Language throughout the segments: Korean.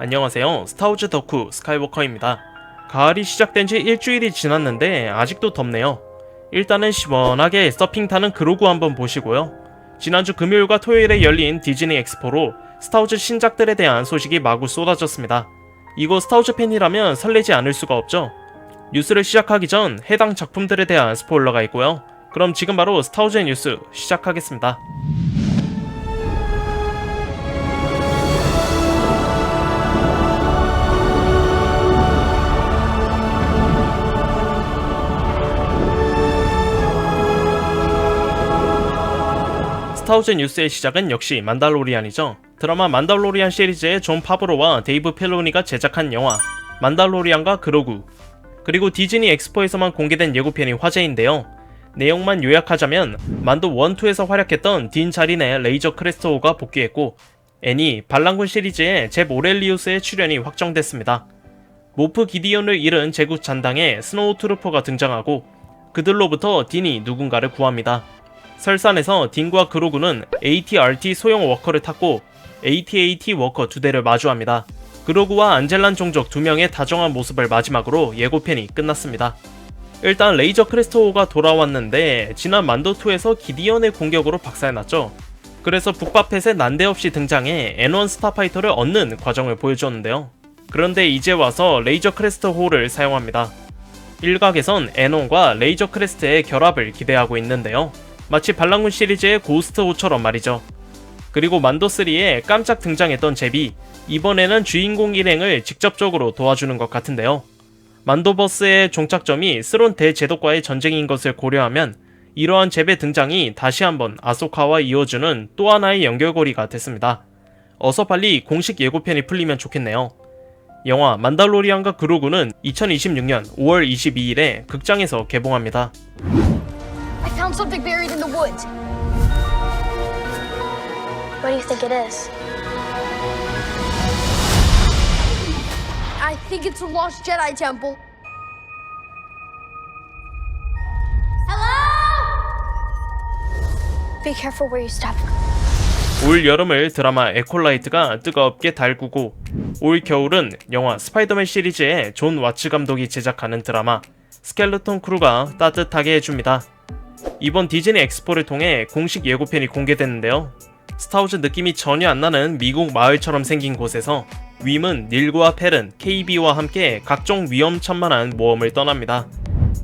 안녕하세요. 스타워즈 덕후 스카이워커입니다. 가을이 시작된 지 일주일이 지났는데 아직도 덥네요. 일단은 시원하게 서핑 타는 그로구 한번 보시고요. 지난주 금요일과 토요일에 열린 디즈니 엑스포로 스타워즈 신작들에 대한 소식이 마구 쏟아졌습니다. 이거 스타워즈 팬이라면 설레지 않을 수가 없죠. 뉴스를 시작하기 전 해당 작품들에 대한 스포일러가 있고요. 그럼 지금 바로 스타워즈의 뉴스 시작하겠습니다. 스타워즈 뉴스의 시작은 역시 만달로리안이죠. 드라마 만달로리안 시리즈의 존 파브로와 데이브 필로니가 제작한 영화 만달로리안과 그로구, 그리고 디즈니 엑스포에서만 공개된 예고편이 화제인데요. 내용만 요약하자면 만도 1, 2에서 활약했던 딘 자린의 레이저 크레스토호가 복귀했고, 애니 반란군 시리즈의 잽 오렐리우스의 출연이 확정됐습니다. 모프 기디언을 잃은 제국 잔당에 스노우 트루퍼가 등장하고 그들로부터 딘이 누군가를 구합니다. 설산에서 딘과 그로구는 AT-RT 소형 워커를 탔고 AT-AT 워커 2대를 마주합니다. 그로구와 안젤란 종족 2명의 다정한 모습을 마지막으로 예고편이 끝났습니다. 일단 레이저 크레스토호가 돌아왔는데 지난 만도2에서 기디언의 공격으로 박살났죠. 그래서 북바펫에 난데없이 등장해 N1 스타파이터를 얻는 과정을 보여주었는데요. 그런데 이제 와서 레이저 크레스토호를 사용합니다. 일각에선 N1과 레이저 크레스트의 결합을 기대하고 있는데요. 마치 반란군 시리즈의 고스트호처럼 말이죠. 그리고 만도3에 깜짝 등장했던 잽이 이번에는 주인공 일행을 직접적으로 도와주는 것 같은데요. 만도버스의 종착점이 스론 대제독과의 전쟁인 것을 고려하면 이러한 잽의 등장이 다시 한번 아소카와 이어주는 또 하나의 연결고리가 됐습니다. 어서 빨리 공식 예고편이 풀리면 좋겠네요. 영화 만달로리안과 그로구는 2026년 5월 22일에 극장에서 개봉합니다. I found something buried in the woods. What do you think it is? I think it's a lost Jedi temple. Hello? Be careful where you step. 올 여름을 드라마 에콜라이트가 뜨겁게 달구고, 올 겨울은 영화 스파이더맨 시리즈의 존 와츠 감독이 제작하는 드라마 스켈레톤 크루가 따뜻하게 해줍니다. 이번 디즈니 엑스포를 통해 공식 예고편이 공개됐는데요. 스타워즈 느낌이 전혀 안 나는 미국 마을처럼 생긴 곳에서 윈은 닐과 펠은 KB와 함께 각종 위험천만한 모험을 떠납니다.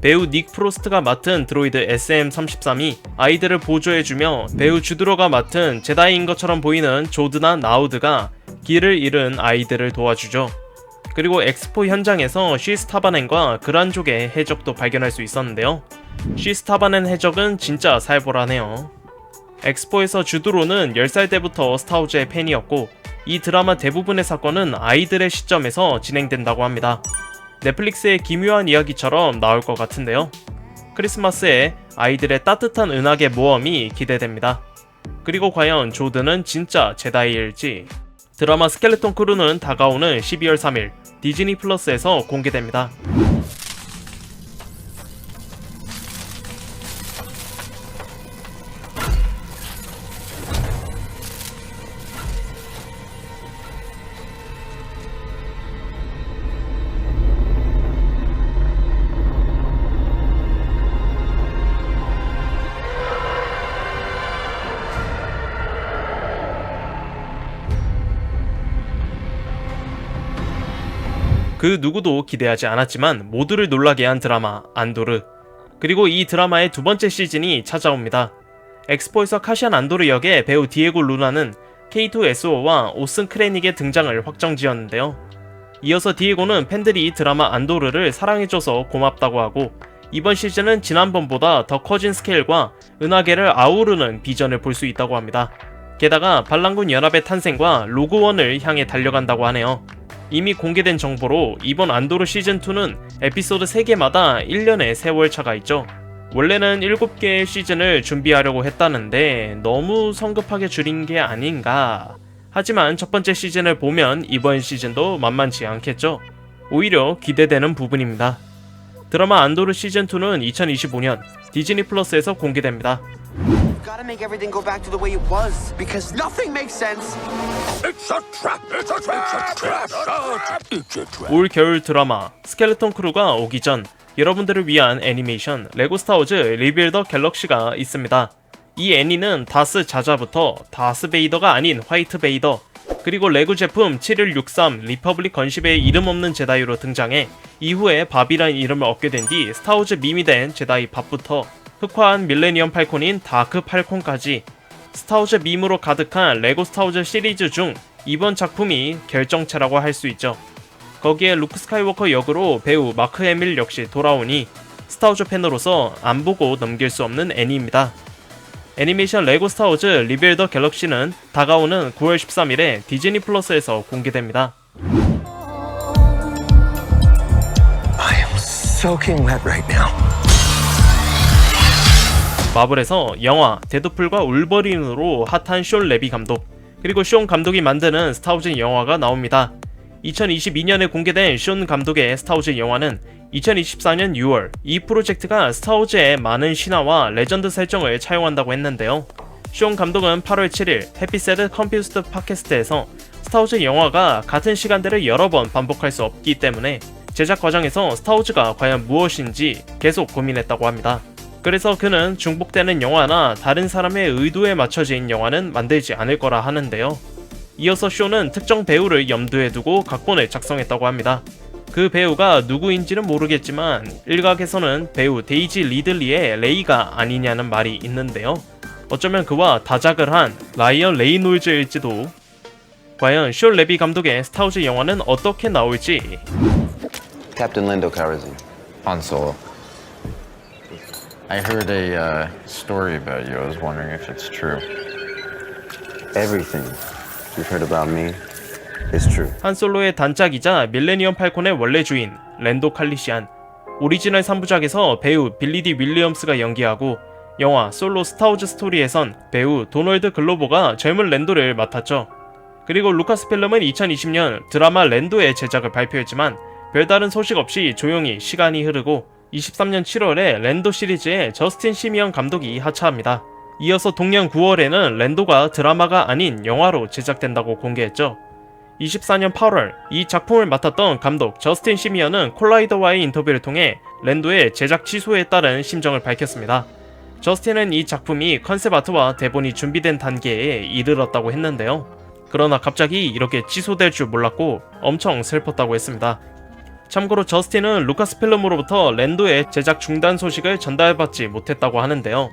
배우 닉 프로스트가 맡은 드로이드 SM-33이 아이들을 보조해주며 배우 주드로가 맡은 제다이인 것처럼 보이는 조드나 나우드가 길을 잃은 아이들을 도와주죠. 그리고 엑스포 현장에서 쉬스타바넨과 그란족의 해적도 발견할 수 있었는데요. 쉬스타바넨 해적은 진짜 살벌하네요. 엑스포에서 주드로는 10살 때부터 스타워즈의 팬이었고 이 드라마 대부분의 사건은 아이들의 시점에서 진행된다고 합니다. 넷플릭스의 기묘한 이야기처럼 나올 것 같은데요. 크리스마스에 아이들의 따뜻한 은하계 모험이 기대됩니다. 그리고 과연 조드는 진짜 제다이일지? 드라마 스켈레톤 크루는 다가오는 12월 3일 디즈니 플러스에서 공개됩니다. 그 누구도 기대하지 않았지만 모두를 놀라게 한 드라마 안도르, 그리고 이 드라마의 두 번째 시즌이 찾아옵니다. 엑스포에서 카시안 안도르 역의 배우 디에고 루나는 K2SO와 오슨 크레닉의 등장을 확정지었는데요. 이어서 디에고는 팬들이 드라마 안도르를 사랑해줘서 고맙다고 하고 이번 시즌은 지난번보다 더 커진 스케일과 은하계를 아우르는 비전을 볼 수 있다고 합니다. 게다가 반란군 연합의 탄생과 로그원을 향해 달려간다고 하네요. 이미 공개된 정보로 이번 안도르 시즌2는 에피소드 3개마다 1년의 세월차가 있죠. 원래는 7개의 시즌을 준비하려고 했다는데 너무 성급하게 줄인 게 아닌가. 하지만 첫 번째 시즌을 보면 이번 시즌도 만만치 않겠죠. 오히려 기대되는 부분입니다. 드라마 안도르 시즌2는 2025년 디즈니 플러스에서 공개됩니다. gotta make everything go back to the way it was, because nothing makes sense. It's a trap! It's a trap! It's a trap! It's a trap! 올 겨울 드라마 스켈레톤 크루가 오기 전 여러분들을 위한 애니메이션 레고 스타워즈 리빌 더 갤럭시가 있습니다. 이 애니는 다스 자자부터 다스 베이더가 아닌 화이트 베이더, 그리고 레고 제품 7163 리퍼블릭 건십의 이름 없는 제다이로 등장해 이후에 밥이란 이름을 얻게 된 뒤 스타워즈 밈이 된 제다이 밥부터 흑화한 밀레니엄 팔콘인 다크 팔콘까지 스타워즈 밈으로 가득한 레고 스타워즈 시리즈 중 이번 작품이 결정체라고 할 수 있죠. 거기에 루크 스카이워커 역으로 배우 마크 해밀 역시 돌아오니 스타워즈 팬으로서 안 보고 넘길 수 없는 애니입니다. 애니메이션 레고 스타워즈 리빌 더 갤럭시는 다가오는 9월 13일에 디즈니 플러스에서 공개됩니다. I am soaking wet right now. 마블에서 영화 데드풀과 울버린으로 핫한 숀 레비 감독, 그리고 숀 감독이 만드는 스타워즈 영화가 나옵니다. 2022년에 공개된 숀 감독의 스타워즈 영화는 2024년 6월 이 프로젝트가 스타워즈의 많은 신화와 레전드 설정을 차용한다고 했는데요. 숀 감독은 8월 7일 해피세드 컴퓨스트 팟캐스트에서 스타워즈 영화가 같은 시간대를 여러 번 반복할 수 없기 때문에 제작 과정에서 스타워즈가 과연 무엇인지 계속 고민했다고 합니다. 그래서 그는 중복되는 영화나 다른 사람의 의도에 맞춰진 영화는 만들지 않을 거라 하는데요. 이어서 쇼는 특정 배우를 염두에 두고 각본을 작성했다고 합니다. 그 배우가 누구인지는 모르겠지만 일각에서는 배우 데이지 리들리의 레이가 아니냐는 말이 있는데요. 어쩌면 그와 다작을 한 라이언 레이놀즈일지도. 과연 숀 레비 감독의 스타워즈 영화는 어떻게 나올지. Captain Lando Calrissian. Han Solo. I heard a story about you. I was wondering if it's true. Everything you've heard about me is true. 한솔로의 단짝이자 밀레니엄 팔콘의 원래 주인 랜도 칼리시안. 오리지널 3부작에서 배우 빌리 디 윌리엄스가 연기하고 영화 솔로 스타워즈 스토리에선 배우 도널드 글로버가 젊은 랜도를 맡았죠. 그리고 루카스필름은 2020년 드라마 랜도의 제작을 발표했지만 별다른 소식 없이 조용히 시간이 흐르고 23년 7월에 랜도 시리즈에 저스틴 시미언 감독이 하차합니다. 이어서 동년 9월에는 랜도가 드라마가 아닌 영화로 제작된다고 공개했죠. 24년 8월 이 작품을 맡았던 감독 저스틴 시미언은 콜라이더와의 인터뷰를 통해 랜도의 제작 취소에 따른 심정을 밝혔습니다. 저스틴은 이 작품이 컨셉 아트와 대본이 준비된 단계에 이르렀다고 했는데요. 그러나 갑자기 이렇게 취소될 줄 몰랐고 엄청 슬펐다고 했습니다. 참고로 저스틴은 루카스필름으로부터 랜도의 제작 중단 소식을 전달받지 못했다고 하는데요.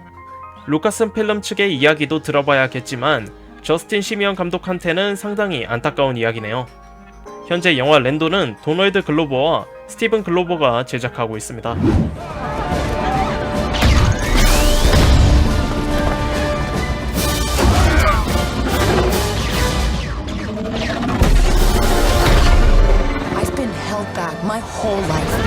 루카스필름 측의 이야기도 들어봐야겠지만 저스틴 시미언 감독한테는 상당히 안타까운 이야기네요. 현재 영화 랜도는 도널드 글로버와 스티븐 글로버가 제작하고 있습니다. My whole life.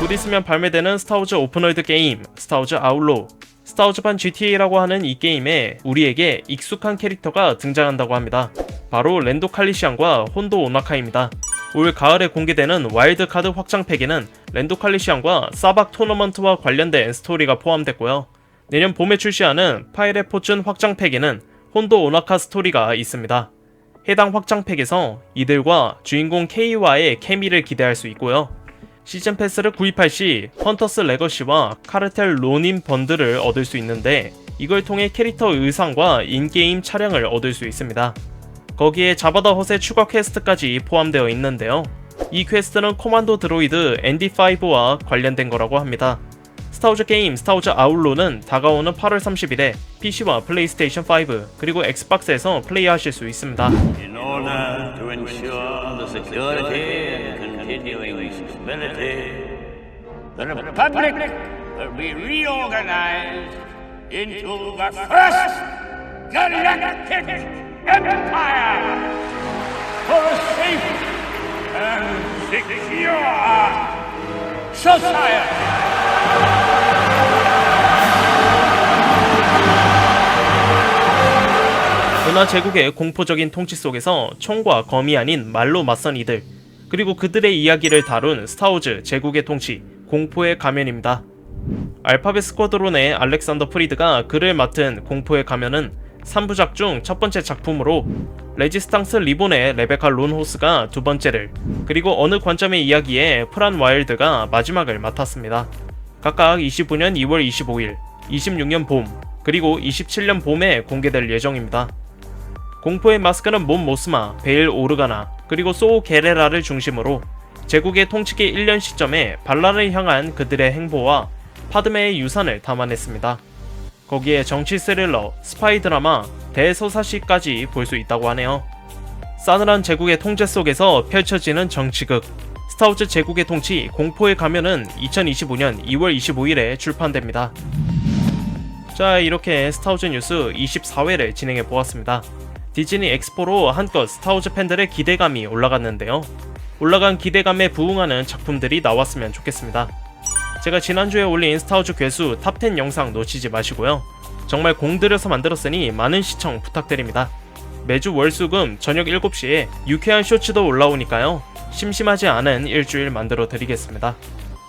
곧 있으면 발매되는 스타워즈 오픈월드 게임 스타워즈 아울로. 스타워즈판 GTA라고 하는 이 게임에 우리에게 익숙한 캐릭터가 등장한다고 합니다. 바로 랜도 칼리시안과 혼도 오나카입니다. 올 가을에 공개되는 와일드카드 확장팩에는 랜도 칼리시안과 사박 토너먼트와 관련된 스토리가 포함됐고요. 내년 봄에 출시하는 파이렛 포춘 확장팩에는 혼도 오나카 스토리가 있습니다. 해당 확장팩에서 이들과 주인공 K와의 케미를 기대할 수 있고요. 시즌 패스를 구입할 시 헌터스 레거시와 카르텔 로닌 번들을 얻을 수 있는데 이걸 통해 캐릭터 의상과 인게임 차량을 얻을 수 있습니다. 거기에 자바다 헛의 추가 퀘스트까지 포함되어 있는데요. 이 퀘스트는 코만도 드로이드 ND5와 관련된 거라고 합니다. 스타워즈 게임 스타워즈 아울로는 다가오는 8월 30일에 PC와 플레이스테이션 5 그리고 엑스박스에서 플레이하실 수 있습니다. In order to ensure the security and continuing stability, the Republic will be reorganized into the First Galactic Empire for a safe and secure society. 은하 제국의 공포적인 통치 속에서 총과 검이 아닌 말로 맞선 이들, 그리고 그들의 이야기를 다룬 스타워즈 제국의 통치, 공포의 가면입니다. 알파벳 스쿼드론의 알렉산더 프리드가 글을 맡은 공포의 가면은 3부작 중 첫 번째 작품으로 레지스탕스 리본의 레베카 론호스가 두 번째를, 그리고 어느 관점의 이야기에 프란 와일드가 마지막을 맡았습니다. 각각 25년 2월 25일, 26년 봄, 그리고 27년 봄에 공개될 예정입니다. 공포의 마스크는 몬 모스마, 베일 오르가나, 그리고 소우 게레라를 중심으로 제국의 통치기 1년 시점에 발랄을 향한 그들의 행보와 파드메의 유산을 담아냈습니다. 거기에 정치 스릴러, 스파이 드라마, 대서사시까지 볼 수 있다고 하네요. 싸늘한 제국의 통제 속에서 펼쳐지는 정치극 스타워즈 제국의 통치 공포의 가면은 2025년 2월 25일에 출판됩니다. 자, 이렇게 스타워즈 뉴스 24회를 진행해 보았습니다. 디즈니 엑스포로 한껏 스타워즈 팬들의 기대감이 올라갔는데요. 올라간 기대감에 부응하는 작품들이 나왔으면 좋겠습니다. 제가 지난주에 올린 스타워즈 괴수 탑10 영상 놓치지 마시고요. 정말 공들여서 만들었으니 많은 시청 부탁드립니다. 매주 월수금 저녁 7시에 유쾌한 쇼츠도 올라오니까요. 심심하지 않은 일주일 만들어 드리겠습니다.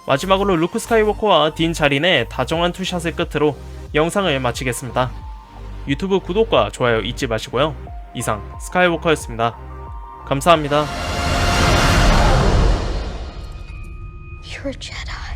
마지막으로 루크 스카이워커와 딘 자린의 다정한 투샷을 끝으로 영상을 마치겠습니다. 유튜브 구독과 좋아요 잊지 마시고요. 이상 스카이워커였습니다. 감사합니다. You're a Jedi.